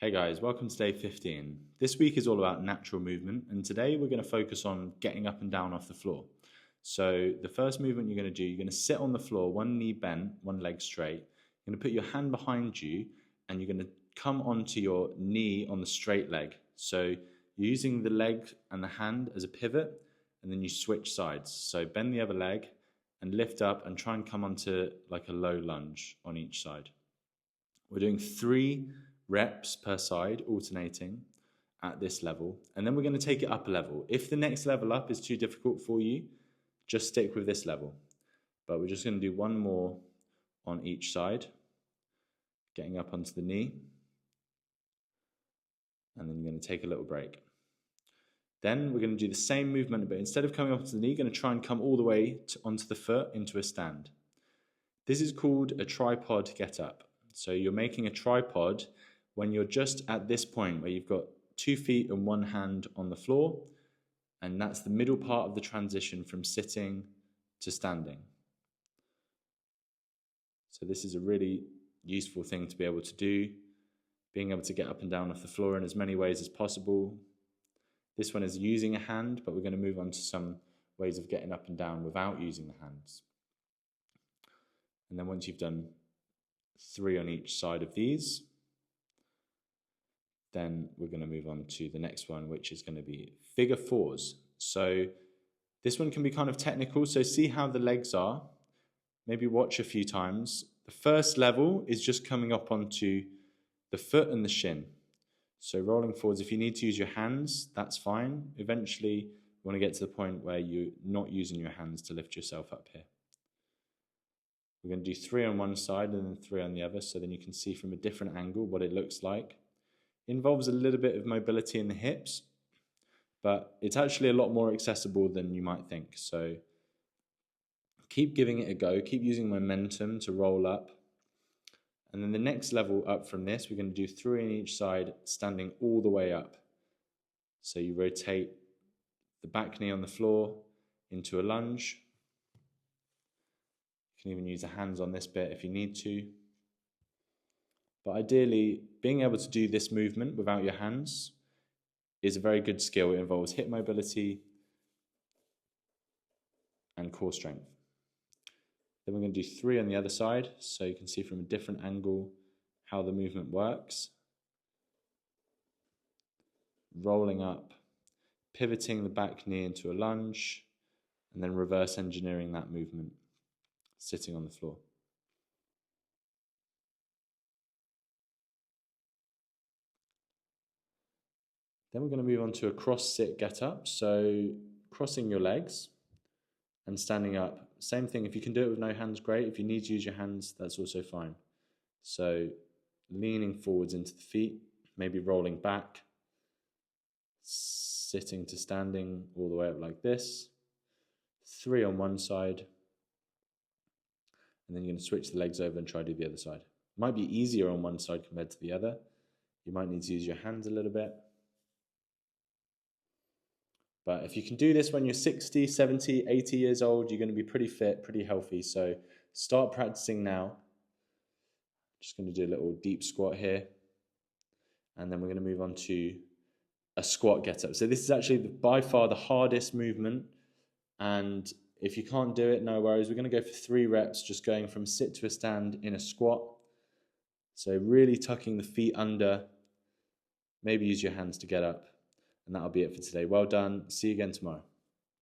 Hey guys, welcome to day 15. This week is all about natural movement, and today we're going to focus on getting up and down off the floor. So the first movement you're going to do, you're going to sit on the floor, one knee bent, one leg straight. You're going to put your hand behind you and you're going to come onto your knee on the straight leg. So you're using the leg and the hand as a pivot, and then you switch sides. So bend the other leg and lift up and try and come onto like a low lunge on each side. We're doing 3 reps per side, alternating at this level, and then we're going to take it up a level. If the next level up is too difficult for you, just stick with this level. But we're just going to do one more on each side, getting up onto the knee, and then you're going to take a little break. Then we're going to do the same movement, but instead of coming up onto the knee, you're going to try and come all the way onto the foot into a stand. This is called a tripod get up. So you're making a tripod when you're just at this point where you've got 2 feet and 1 hand on the floor, and that's the middle part of the transition from sitting to standing. So this is a really useful thing to be able to do, being able to get up and down off the floor in as many ways as possible. This one is using a hand, but we're going to move on to some ways of getting up and down without using the hands. And then once you've done 3 on each side of these, then we're going to move on to the next one, which is going to be figure 4s. So this one can be kind of technical, so see how the legs are. Maybe watch a few times. The first level is just coming up onto the foot and the shin. So rolling forwards, if you need to use your hands, that's fine. Eventually, you want to get to the point where you're not using your hands to lift yourself up here. We're going to do 3 on one side and then 3 on the other, so then you can see from a different angle what it looks like. It involves a little bit of mobility in the hips, but it's actually a lot more accessible than you might think. So keep giving it a go, keep using momentum to roll up. And then the next level up from this, we're going to do 3 on each side, standing all the way up. So you rotate the back knee on the floor into a lunge. You can even use the hands on this bit if you need to. But ideally, being able to do this movement without your hands is a very good skill. It involves hip mobility and core strength. Then we're going to do 3 on the other side, so you can see from a different angle how the movement works. Rolling up, pivoting the back knee into a lunge, and then reverse engineering that movement, sitting on the floor. Then we're going to move on to a cross-sit get-up, so crossing your legs and standing up. Same thing, if you can do it with no hands, great. If you need to use your hands, that's also fine. So leaning forwards into the feet, maybe rolling back, sitting to standing all the way up like this. 3 on one side, and then you're going to switch the legs over and try to do the other side. It might be easier on one side compared to the other. You might need to use your hands a little bit. But if you can do this when you're 60, 70, 80 years old, you're going to be pretty fit, pretty healthy. So start practicing now. Just going to do a little deep squat here. And then we're going to move on to a squat get up. So this is actually by far the hardest movement. And if you can't do it, no worries. We're going to go for 3 reps, just going from sit to a stand in a squat. So really tucking the feet under. Maybe use your hands to get up. And that'll be it for today. Well done. See you again tomorrow.